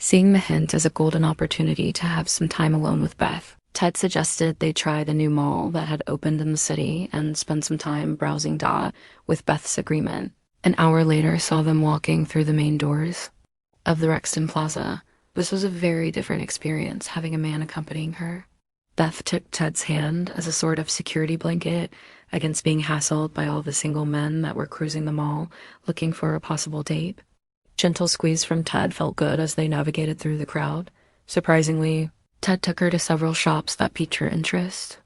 Seeing the hint as a golden opportunity to have some time alone with Beth, Ted suggested they try the new mall that had opened in the city and spend some time browsing with Beth's agreement. An hour later saw them walking through the main doors of the Rexton Plaza. This was a very different experience having a man accompanying her. Beth took Ted's hand as a sort of security blanket against being hassled by all the single men that were cruising the mall looking for a possible date. Gentle squeeze from Ted felt good as they navigated through the crowd. Surprisingly, Ted took her to several shops that piqued her interest.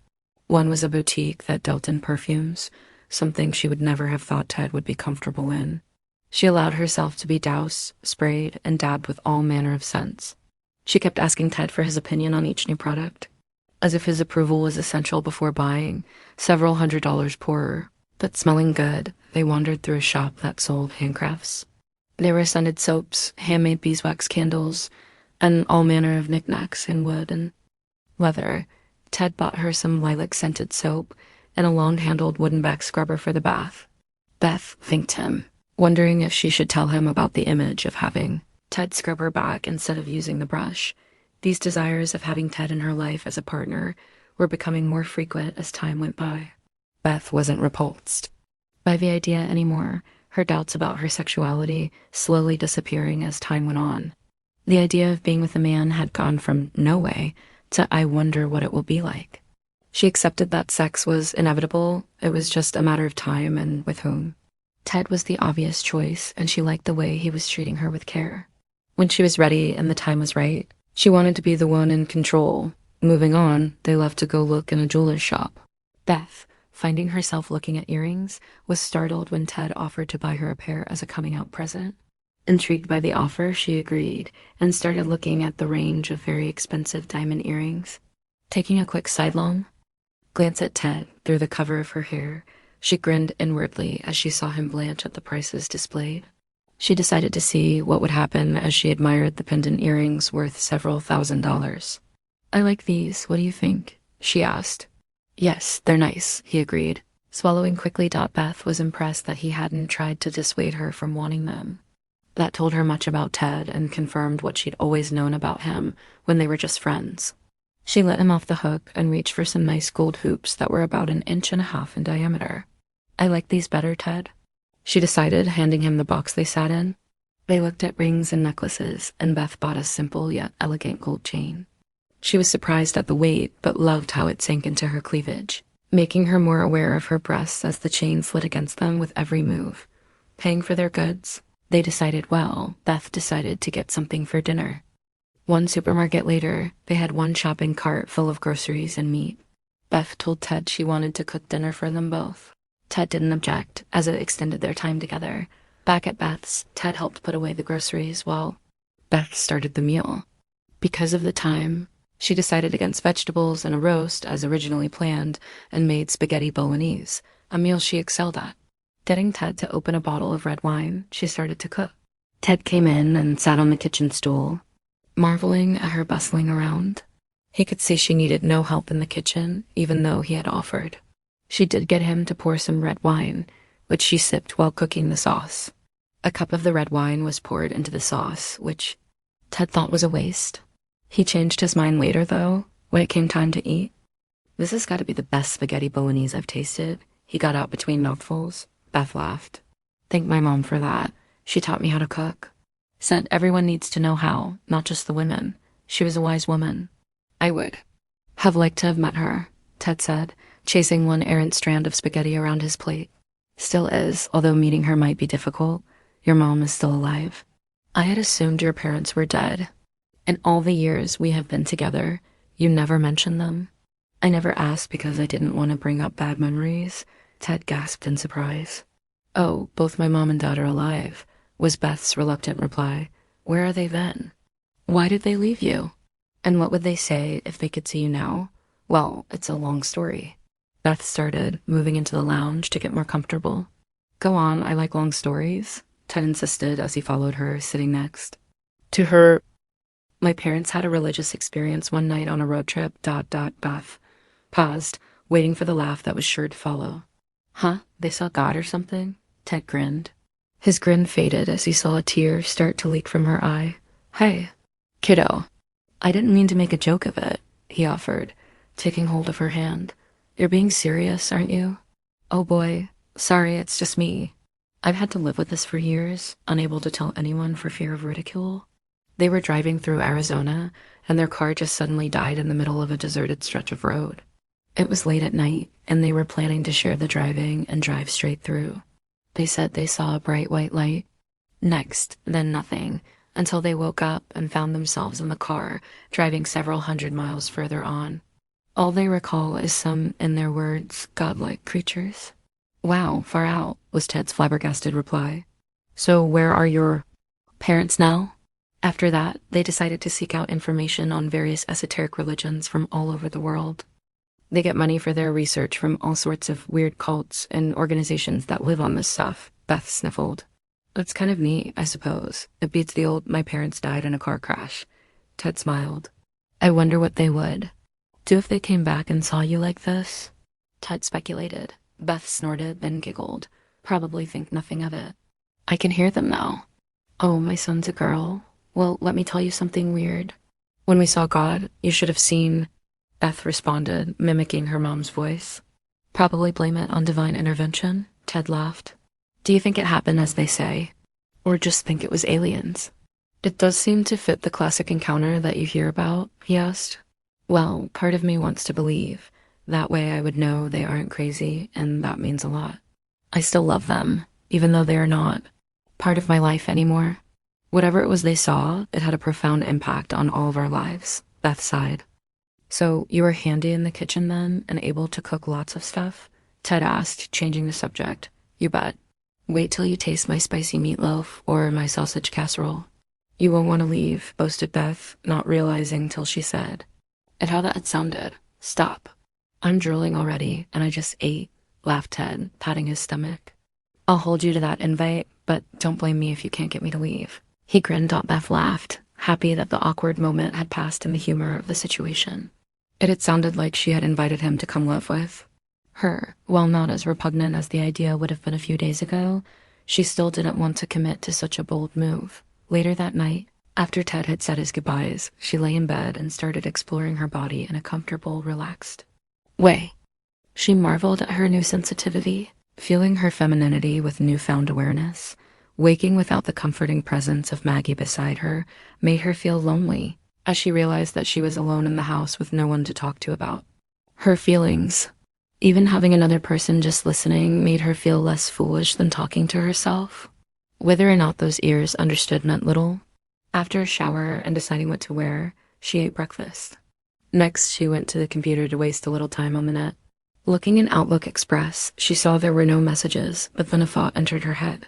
One was a boutique that dealt in perfumes, something she would never have thought Ted would be comfortable in. She allowed herself to be doused, sprayed, and dabbed with all manner of scents. She kept asking Ted for his opinion on each new product, as if his approval was essential before buying, several $100s poorer. But smelling good, they wandered through a shop that sold handcrafts. There were scented soaps, handmade beeswax candles, and all manner of knickknacks in wood and leather. Ted bought her some lilac-scented soap and a long-handled wooden-back scrubber for the bath. Beth thanked him, wondering if she should tell him about the image of having Ted scrub her back instead of using the brush. These desires of having Ted in her life as a partner were becoming more frequent as time went by. Beth wasn't repulsed by the idea anymore, her doubts about her sexuality slowly disappearing as time went on. The idea of being with a man had gone from no way to I wonder what it will be like. She accepted that sex was inevitable, it was just a matter of time and with whom. Ted was the obvious choice, and she liked the way he was treating her with care. When she was ready and the time was right, she wanted to be the one in control. Moving on, they left to go look in a jeweler's shop. Beth, finding herself looking at earrings, was startled when Ted offered to buy her a pair as a coming-out present. Intrigued by the offer, she agreed and started looking at the range of very expensive diamond earrings. Taking a quick sidelong glance at Ted through the cover of her hair, she grinned inwardly as she saw him blanch at the prices displayed. She decided to see what would happen as she admired the pendant earrings worth several $1,000s. "I like these, what do you think?" she asked. "Yes, they're nice," he agreed. Swallowing quickly, Beth was impressed that he hadn't tried to dissuade her from wanting them. That told her much about Ted and confirmed what she'd always known about him when they were just friends. She let him off the hook and reached for some nice gold hoops that were about 1.5 inches in diameter. "I like these better, Ted," she decided, handing him the box they sat in. They looked at rings and necklaces, and Beth bought a simple yet elegant gold chain. She was surprised at the weight, but loved how it sank into her cleavage, making her more aware of her breasts as the chain slid against them with every move. Paying for their goods, they decided Beth decided to get something for dinner. One supermarket later, they had one shopping cart full of groceries and meat. Beth told Ted she wanted to cook dinner for them both. Ted didn't object, as it extended their time together. Back at Beth's, Ted helped put away the groceries while Beth started the meal. Because of the time, she decided against vegetables and a roast as originally planned and made spaghetti bolognese, a meal she excelled at. Getting Ted to open a bottle of red wine, she started to cook. Ted came in and sat on the kitchen stool, marveling at her bustling around. He could see she needed no help in the kitchen, even though he had offered. She did get him to pour some red wine, which she sipped while cooking the sauce. A cup of the red wine was poured into the sauce, which Ted thought was a waste. He changed his mind later, though, when it came time to eat. "This has got to be the best spaghetti bolognese I've tasted," he got out between mouthfuls. Beth laughed. "Thank my mom for that. She taught me how to cook. Said everyone needs to know how, not just the women. She was a wise woman." "I would have liked to have met her," Ted said, chasing one errant strand of spaghetti around his plate. "Still is, although meeting her might be difficult. Your mom is still alive. I had assumed your parents were dead. In all the years we have been together, you never mentioned them." "I never asked because I didn't want to bring up bad memories," Ted gasped in surprise. "Oh, both my mom and dad are alive," was Beth's reluctant reply. "Where are they then? Why did they leave you? And what would they say if they could see you now? Well, it's a long story." Beth started, moving into the lounge to get more comfortable. "Go on, I like long stories," Ted insisted as he followed her, sitting next to her. "My parents had a religious experience one night on a road trip, Beth paused, waiting for the laugh that was sure to follow. "Huh? They saw God or something?" Ted grinned. His grin faded as he saw a tear start to leak from her eye. "Hey." Kiddo, I didn't mean to make a joke of it, he offered, taking hold of her hand. You're being serious, aren't you? Oh boy, sorry, it's just me. I've had to live with this for years, unable to tell anyone for fear of ridicule. They were driving through Arizona, and their car just suddenly died in the middle of a deserted stretch of road. It was late at night, and they were planning to share the driving and drive straight through. They said they saw a bright white light. Next, then nothing, until they woke up and found themselves in the car, driving several hundred miles further on. All they recall is some, in their words, godlike creatures. Wow, far out, was Ted's flabbergasted reply. So where are your parents now? After that, they decided to seek out information on various esoteric religions from all over the world. They get money for their research from all sorts of weird cults and organizations that live on this stuff, Beth sniffled. It's kind of neat, I suppose. It beats the old "my parents died in a car crash." Ted smiled. I wonder what they would do if they came back and saw you like this? Ted speculated. Beth snorted, then giggled. Probably think nothing of it. I can hear them now. Oh, my son's a girl. Well, let me tell you something weird. When we saw God, you should have seen, Beth responded, mimicking her mom's voice. Probably blame it on divine intervention, Ted laughed. Do you think it happened as they say? Or just think it was aliens? It does seem to fit the classic encounter that you hear about, he asked. Well, part of me wants to believe. That way I would know they aren't crazy, and that means a lot. I still love them, even though they are not part of my life anymore. Whatever it was they saw, it had a profound impact on all of our lives, Beth sighed. So you were handy in the kitchen then, and able to cook lots of stuff? Ted asked, changing the subject. You bet. Wait till you taste my spicy meatloaf or my sausage casserole. You won't want to leave, boasted Beth, not realizing till she said, "And how that sounded. Stop. I'm drooling already, and I just ate," laughed Ted, patting his stomach. I'll hold you to that invite, but don't blame me if you can't get me to leave. He grinned. Beth laughed, happy that the awkward moment had passed in the humor of the situation. It had sounded like she had invited him to come live with her. While not as repugnant as the idea would have been a few days ago, she still didn't want to commit to such a bold move. Later that night, after Ted had said his goodbyes, she lay in bed and started exploring her body in a comfortable, relaxed way. She marveled at her new sensitivity, feeling her femininity with newfound awareness. Waking without the comforting presence of Maggie beside her made her feel lonely, as she realized that she was alone in the house with no one to talk to about her feelings. Even having another person just listening made her feel less foolish than talking to herself. Whether or not those ears understood meant little. After a shower and deciding what to wear, she ate breakfast. Next, she went to the computer to waste a little time on the net. Looking in Outlook Express, she saw there were no messages, but then a thought entered her head.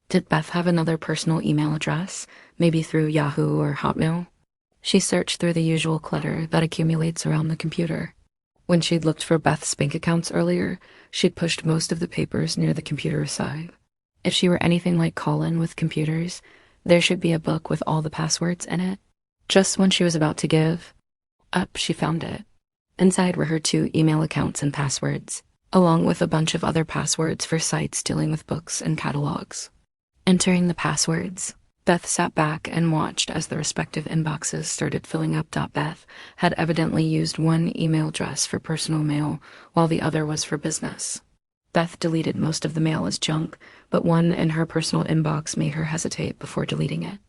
Did Beth have another personal email address, maybe through Yahoo or Hotmail? She searched through the usual clutter that accumulates around the computer. When she'd looked for Beth's bank accounts earlier, she'd pushed most of the papers near the computer aside. If she were anything like Colin with computers, there should be a book with all the passwords in it. Just when she was about to give up, she found it. Inside were her 2 email accounts and passwords, along with a bunch of other passwords for sites dealing with books and catalogs. Entering the passwords, Beth sat back and watched as the respective inboxes started filling up. Beth had evidently used one email address for personal mail, while the other was for business. Beth deleted most of the mail as junk, but one in her personal inbox made her hesitate before deleting it.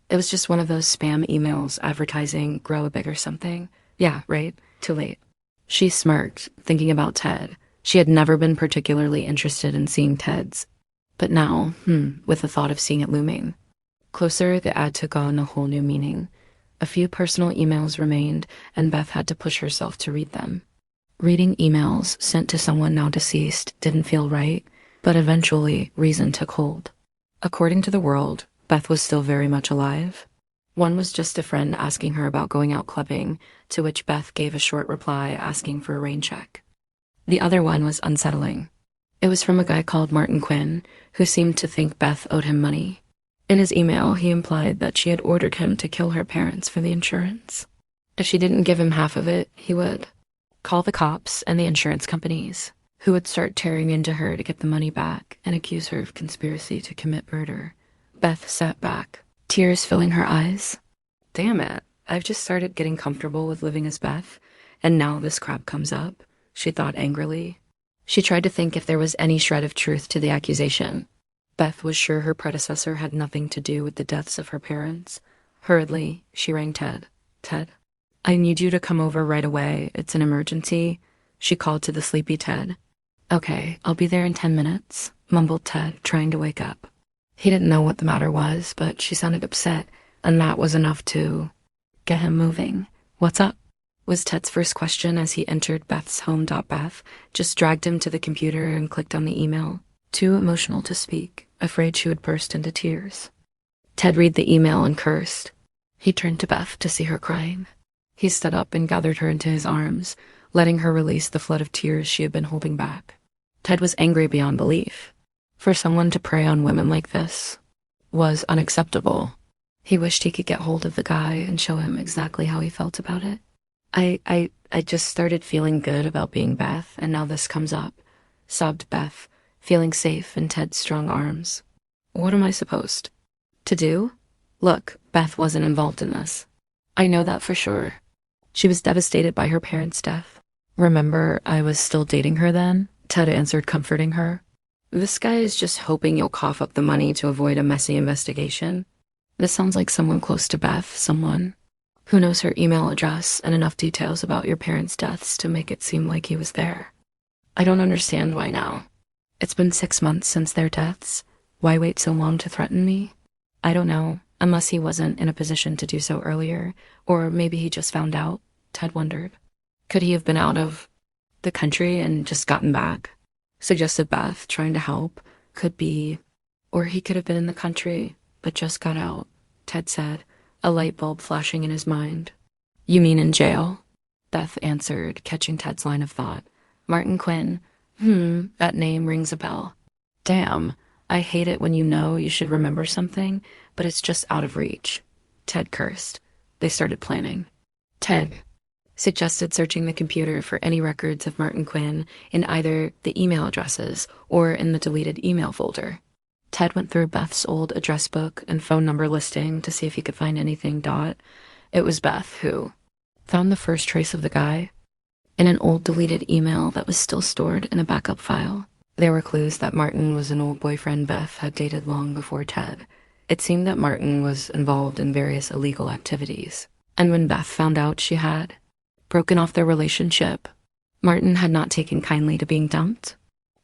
It was just one of those spam emails advertising grow a bigger something. Yeah, right? Too late. She smirked, thinking about Ted. She had never been particularly interested in seeing Ted's. But now, with the thought of seeing it looming closer, the ad took on a whole new meaning. A few personal emails remained, and Beth had to push herself to read them. Reading emails sent to someone now deceased didn't feel right, but eventually reason took hold. According to the world, Beth was still very much alive. One was just a friend asking her about going out clubbing, to which Beth gave a short reply asking for a rain check. The other one was unsettling. It was from a guy called Martin Quinn, who seemed to think Beth owed him money. In his email, he implied that she had ordered him to kill her parents for the insurance. If she didn't give him half of it, he would call the cops and the insurance companies, who would start tearing into her to get the money back and accuse her of conspiracy to commit murder. Beth sat back, tears filling her eyes. Damn it. I've just started getting comfortable with living as Beth, and now this crap comes up, she thought angrily. She tried to think if there was any shred of truth to the accusation. Beth was sure her predecessor had nothing to do with the deaths of her parents. Hurriedly, she rang Ted. Ted? I need you to come over right away. It's an emergency, she called to the sleepy Ted. Okay, I'll be there in 10 minutes, mumbled Ted, trying to wake up. He didn't know what the matter was, but she sounded upset, and that was enough to get him moving. What's up? Was Ted's first question as he entered Beth's home. Beth just dragged him to the computer and clicked on the email. Too emotional to speak, afraid she would burst into tears. Ted read the email and cursed. He turned to Beth to see her crying. He stood up and gathered her into his arms, letting her release the flood of tears she had been holding back. Ted was angry beyond belief. For someone to prey on women like this was unacceptable. He wished he could get hold of the guy and show him exactly how he felt about it. I just started feeling good about being Beth, and now this comes up, sobbed Beth, feeling safe in Ted's strong arms. What am I supposed to do? Look, Beth wasn't involved in this. I know that for sure. She was devastated by her parents' death. Remember, I was still dating her then? Ted answered, comforting her. This guy is just hoping you'll cough up the money to avoid a messy investigation. This sounds like someone close to Beth, someone who knows her email address and enough details about your parents' deaths to make it seem like he was there. I don't understand why now. It's been 6 months since their deaths. Why wait so long to threaten me? I don't know, unless he wasn't in a position to do so earlier, or maybe he just found out, Ted wondered. Could he have been out of the country and just gotten back? Suggested Beth, trying to help. Could be. Or he could have been in the country, but just got out, Ted said, a light bulb flashing in his mind. You mean in jail? Beth answered, catching Ted's line of thought. Martin Quinn. That name rings a bell. Damn, I hate it when you know you should remember something, but it's just out of reach. Ted cursed. They started planning. Ted suggested searching the computer for any records of Martin Quinn in either the email addresses or in the deleted email folder. Ted went through Beth's old address book and phone number listing to see if he could find anything. It was Beth who found the first trace of the guy in an old deleted email that was still stored in a backup file. There were clues that Martin was an old boyfriend Beth had dated long before Ted. It seemed that Martin was involved in various illegal activities, and when Beth found out she had broken off their relationship, Martin had not taken kindly to being dumped.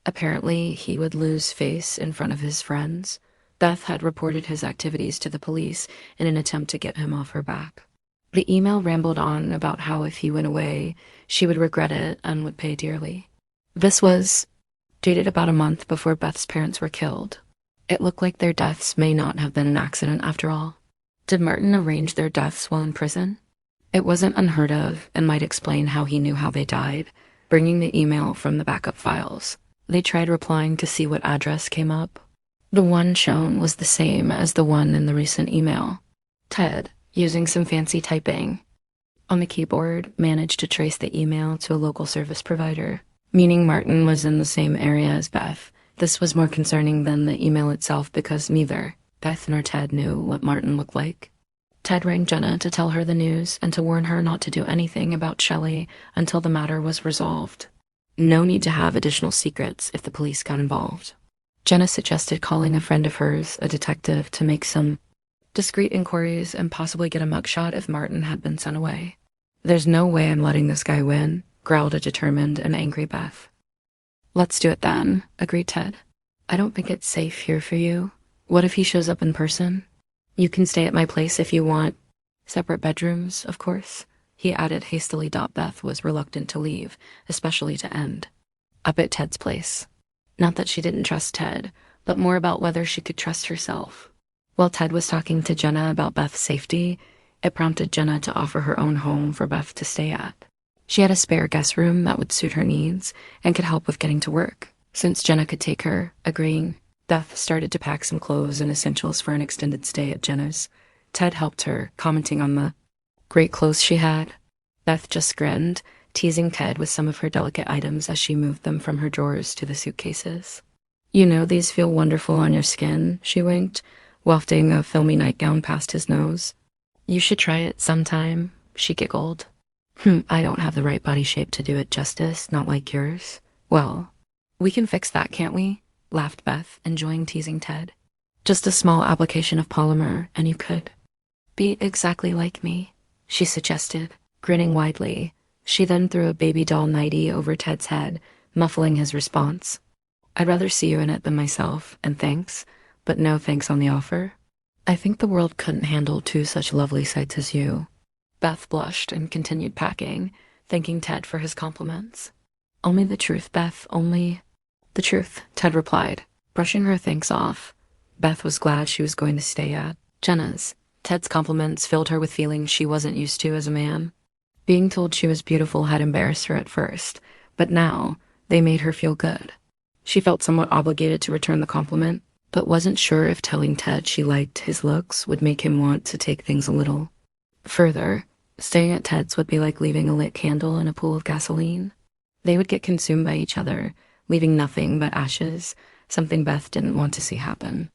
Apparently, he would lose face in front of his friends. Beth had reported his activities to the police in an attempt to get him off her back. The email rambled on about how if he went away, she would regret it and would pay dearly. This was dated about a month before Beth's parents were killed. It looked like their deaths may not have been an accident after all. Did Martin arrange their deaths while in prison? It wasn't unheard of and might explain how he knew how they died, bringing the email from the backup files. They tried replying to see what address came up. The one shown was the same as the one in the recent email. Ted, using some fancy typing on the keyboard, managed to trace the email to a local service provider, meaning Martin was in the same area as Beth. This was more concerning than the email itself because neither Beth nor Ted knew what Martin looked like. Ted rang Jenna to tell her the news and to warn her not to do anything about Shelley until the matter was resolved. No need to have additional secrets if the police got involved. Jenna suggested calling a friend of hers, a detective, to make some discreet inquiries and possibly get a mugshot if Martin had been sent away. There's no way I'm letting this guy win, growled a determined and angry Beth. Let's do it then, agreed Ted. I don't think it's safe here for you. What if he shows up in person? You can stay at my place if you want. Separate bedrooms, of course, he added hastily. Beth was reluctant to leave, especially to end up at Ted's place. Not that she didn't trust Ted, but more about whether she could trust herself. While Ted was talking to Jenna about Beth's safety, it prompted Jenna to offer her own home for Beth to stay at. She had a spare guest room that would suit her needs and could help with getting to work. Since Jenna could take her, agreeing, Beth started to pack some clothes and essentials for an extended stay at Jenna's. Ted helped her, commenting on the great clothes she had. Beth just grinned, teasing Ted with some of her delicate items as she moved them from her drawers to the suitcases. You know, these feel wonderful on your skin, she winked, wafting a filmy nightgown past his nose. You should try it sometime, she giggled. I don't have the right body shape to do it justice, not like yours. Well, we can fix that, can't we? Laughed Beth, enjoying teasing Ted. Just a small application of polymer, and you could be exactly like me, she suggested, grinning widely. She then threw a baby doll nightie over Ted's head, muffling his response. I'd rather see you in it than myself, and thanks, but no thanks on the offer. I think the world couldn't handle two such lovely sights as you. Beth blushed and continued packing, thanking Ted for his compliments. Only the truth, Beth, only the truth, Ted replied, brushing her thanks off. Beth was glad she was going to stay at Jenna's. Ted's compliments filled her with feelings she wasn't used to as a man. Being told she was beautiful had embarrassed her at first, but now they made her feel good. She felt somewhat obligated to return the compliment, but wasn't sure if telling Ted she liked his looks would make him want to take things a little further. Staying at Ted's would be like leaving a lit candle in a pool of gasoline. They would get consumed by each other, leaving nothing but ashes, something Beth didn't want to see happen.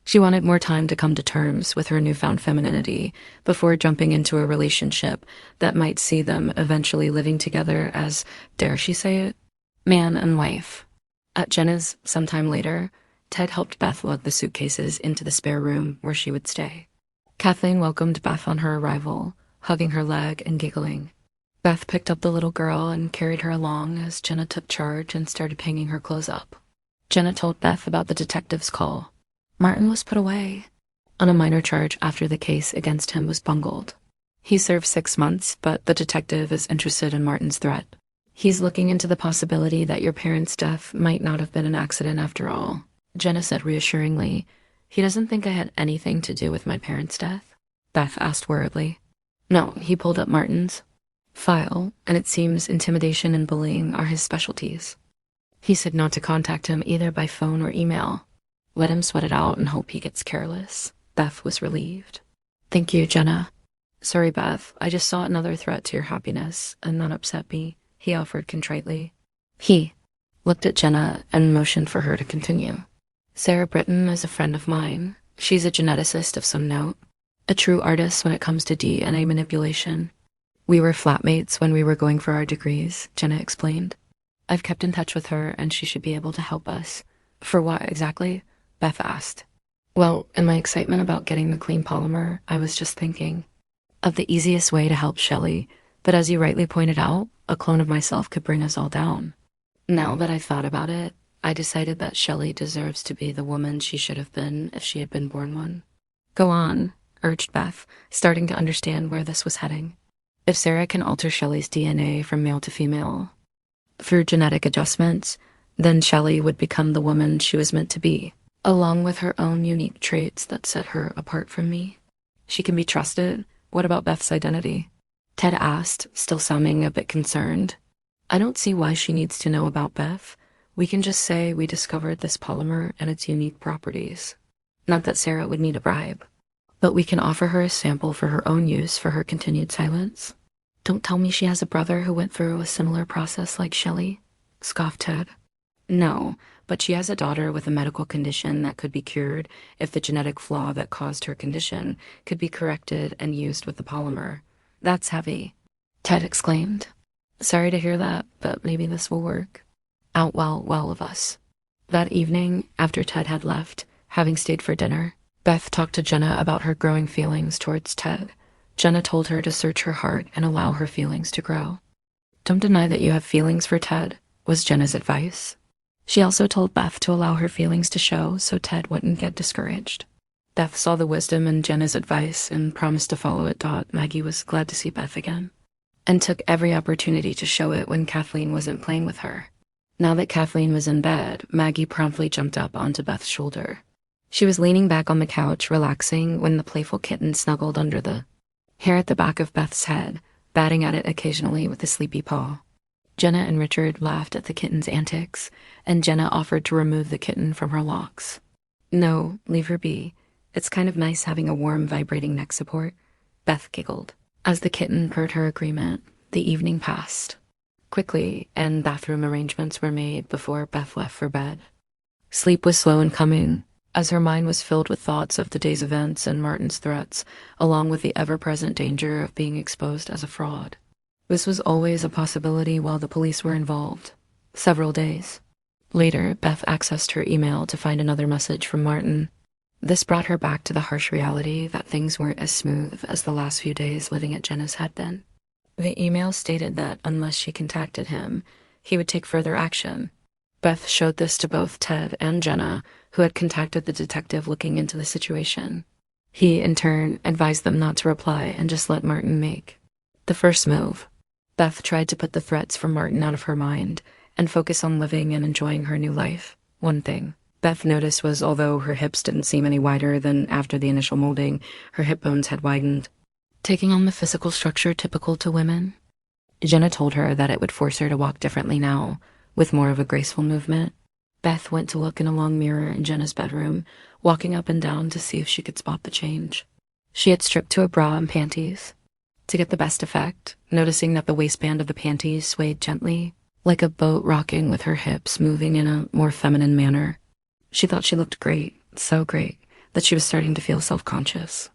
She wanted more time to come to terms with her newfound femininity before jumping into a relationship that might see them eventually living together as, dare she say it, man and wife. At Jenna's sometime later, Ted helped Beth load the suitcases into the spare room where she would stay. Kathleen welcomed Beth on her arrival, hugging her leg and giggling. Beth picked up the little girl and carried her along as Jenna took charge and started hanging her clothes up. Jenna told Beth about the detective's call. Martin was put away on a minor charge after the case against him was bungled. He served 6 months, but the detective is interested in Martin's threat. He's looking into the possibility that your parents' death might not have been an accident after all, Jenna said reassuringly. He doesn't think I had anything to do with my parents' death? Beth asked worriedly. No, he pulled up Martin's file, and it seems intimidation and bullying are his specialties. He said not to contact him either by phone or email. Let him sweat it out and hope he gets careless. Beth was relieved. Thank you, Jenna. Sorry, Beth. I just saw another threat to your happiness, and that upset me, he offered contritely. He looked at Jenna and motioned for her to continue. Sarah Britton is a friend of mine. She's a geneticist of some note, a true artist when it comes to DNA manipulation. We were flatmates when we were going for our degrees, Jenna explained. I've kept in touch with her, and she should be able to help us. For what exactly? Beth asked. Well, in my excitement about getting the clean polymer, I was just thinking of the easiest way to help Shelley, but as you rightly pointed out, a clone of myself could bring us all down. Now that I've thought about it, I decided that Shelley deserves to be the woman she should have been if she had been born one. Go on, urged Beth, starting to understand where this was heading. If Sarah can alter Shelley's DNA from male to female through genetic adjustments, then Shelley would become the woman she was meant to be, along with her own unique traits that set her apart from me. She can be trusted. What about Beth's identity? Ted asked, still sounding a bit concerned. I don't see why she needs to know about Beth. We can just say we discovered this polymer and its unique properties. Not that Sarah would need a bribe, but we can offer her a sample for her own use for her continued silence. Don't tell me she has a brother who went through a similar process like Shelley, scoffed Ted. No, but she has a daughter with a medical condition that could be cured if the genetic flaw that caused her condition could be corrected and used with the polymer. That's heavy, Ted exclaimed. Sorry to hear that, but maybe this will work. Out well of us. That evening, after Ted had left, having stayed for dinner, Beth talked to Jenna about her growing feelings towards Ted. Jenna told her to search her heart and allow her feelings to grow. Don't deny that you have feelings for Ted, was Jenna's advice. She also told Beth to allow her feelings to show so Ted wouldn't get discouraged. Beth saw the wisdom in Jenna's advice and promised to follow it. Maggie was glad to see Beth again, and took every opportunity to show it when Kathleen wasn't playing with her. Now that Kathleen was in bed, Maggie promptly jumped up onto Beth's shoulder. She was leaning back on the couch, relaxing, when the playful kitten snuggled under the hair at the back of Beth's head, batting at it occasionally with a sleepy paw. Jenna and Richard laughed at the kitten's antics, and Jenna offered to remove the kitten from her locks. No, leave her be. It's kind of nice having a warm, vibrating neck support, Beth giggled. As the kitten purred her agreement, the evening passed quickly, and bathroom arrangements were made before Beth left for bed. Sleep was slow in coming. as her mind was filled with thoughts of the day's events and Martin's threats, along with the ever-present danger of being exposed as a fraud. This was always a possibility while the police were involved. Several days later, Beth accessed her email to find another message from Martin. This brought her back to the harsh reality that things weren't as smooth as the last few days living at Jenna's had been. The email stated that unless she contacted him, he would take further action. Beth showed this to both Ted and Jenna, who had contacted the detective looking into the situation. He, in turn, advised them not to reply and just let Martin make the first move. Beth tried to put the threats from Martin out of her mind and focus on living and enjoying her new life. One thing Beth noticed was, although her hips didn't seem any wider than after the initial molding, her hip bones had widened, taking on the physical structure typical to women. Jenna told her that it would force her to walk differently now, with more of a graceful movement. Beth went to look in a long mirror in Jenna's bedroom, walking up and down to see if she could spot the change. She had stripped to a bra and panties to get the best effect, noticing that the waistband of the panties swayed gently, like a boat rocking with her hips moving in a more feminine manner. She thought she looked great, so great, that she was starting to feel self-conscious.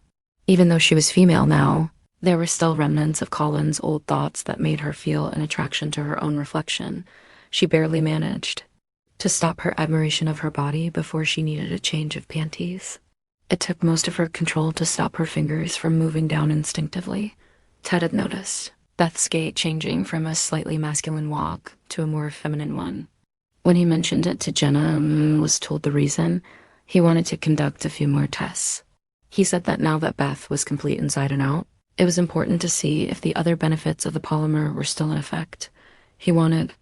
Even though she was female now, there were still remnants of Colin's old thoughts that made her feel an attraction to her own reflection. She barely managed to stop her admiration of her body before she needed a change of panties. It took most of her control to stop her fingers from moving down instinctively. Ted had noticed Beth's gait changing from a slightly masculine walk to a more feminine one. When he mentioned it to Jenna and was told the reason, he wanted to conduct a few more tests. He said that now that Beth was complete inside and out, it was important to see if the other benefits of the polymer were still in effect. He wanted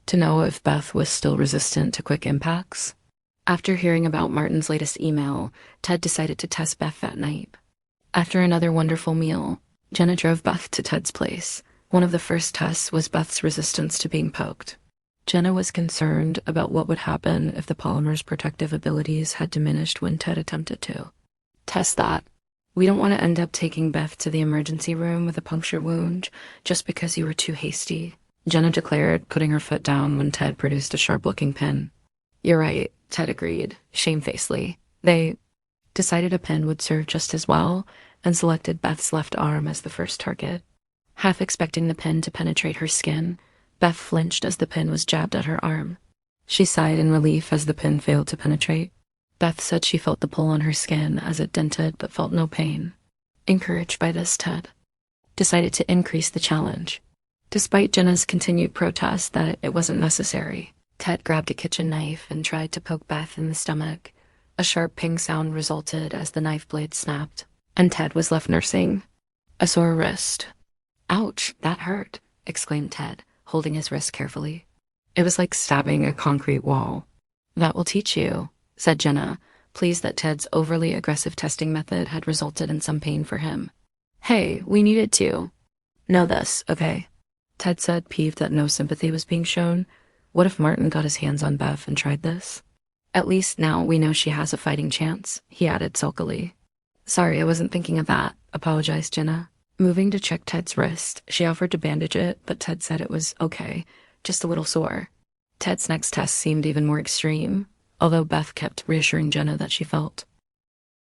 to know if Beth was still resistant to quick impacts. After hearing about Martin's latest email, Ted decided to test Beth that night. After another wonderful meal, Jenna drove Beth to Ted's place. One of the first tests was Beth's resistance to being poked. Jenna was concerned about what would happen if the polymer's protective abilities had diminished when Ted attempted to test that. We don't want to end up taking Beth to the emergency room with a puncture wound just because you were too hasty, Jenna declared, putting her foot down when Ted produced a sharp-looking pin. You're right, Ted agreed, shamefacedly. They decided a pin would serve just as well and selected Beth's left arm as the first target. Half expecting the pin to penetrate her skin, Beth flinched as the pin was jabbed at her arm. She sighed in relief as the pin failed to penetrate. Beth said she felt the pull on her skin as it dented but felt no pain. Encouraged by this, Ted decided to increase the challenge. Despite Jenna's continued protest that it wasn't necessary, Ted grabbed a kitchen knife and tried to poke Beth in the stomach. A sharp ping sound resulted as the knife blade snapped, and Ted was left nursing a sore wrist. Ouch, that hurt, exclaimed Ted, holding his wrist carefully. It was like stabbing a concrete wall. That will teach you, said Jenna, pleased that Ted's overly aggressive testing method had resulted in some pain for him. Hey, we needed to know this, okay? Ted said, peeved that no sympathy was being shown. What if Martin got his hands on Beth and tried this? At least now we know she has a fighting chance, he added sulkily. Sorry, I wasn't thinking of that, apologized Jenna. Moving to check Ted's wrist, she offered to bandage it, but Ted said it was okay, just a little sore. Ted's next test seemed even more extreme, although Beth kept reassuring Jenna that she felt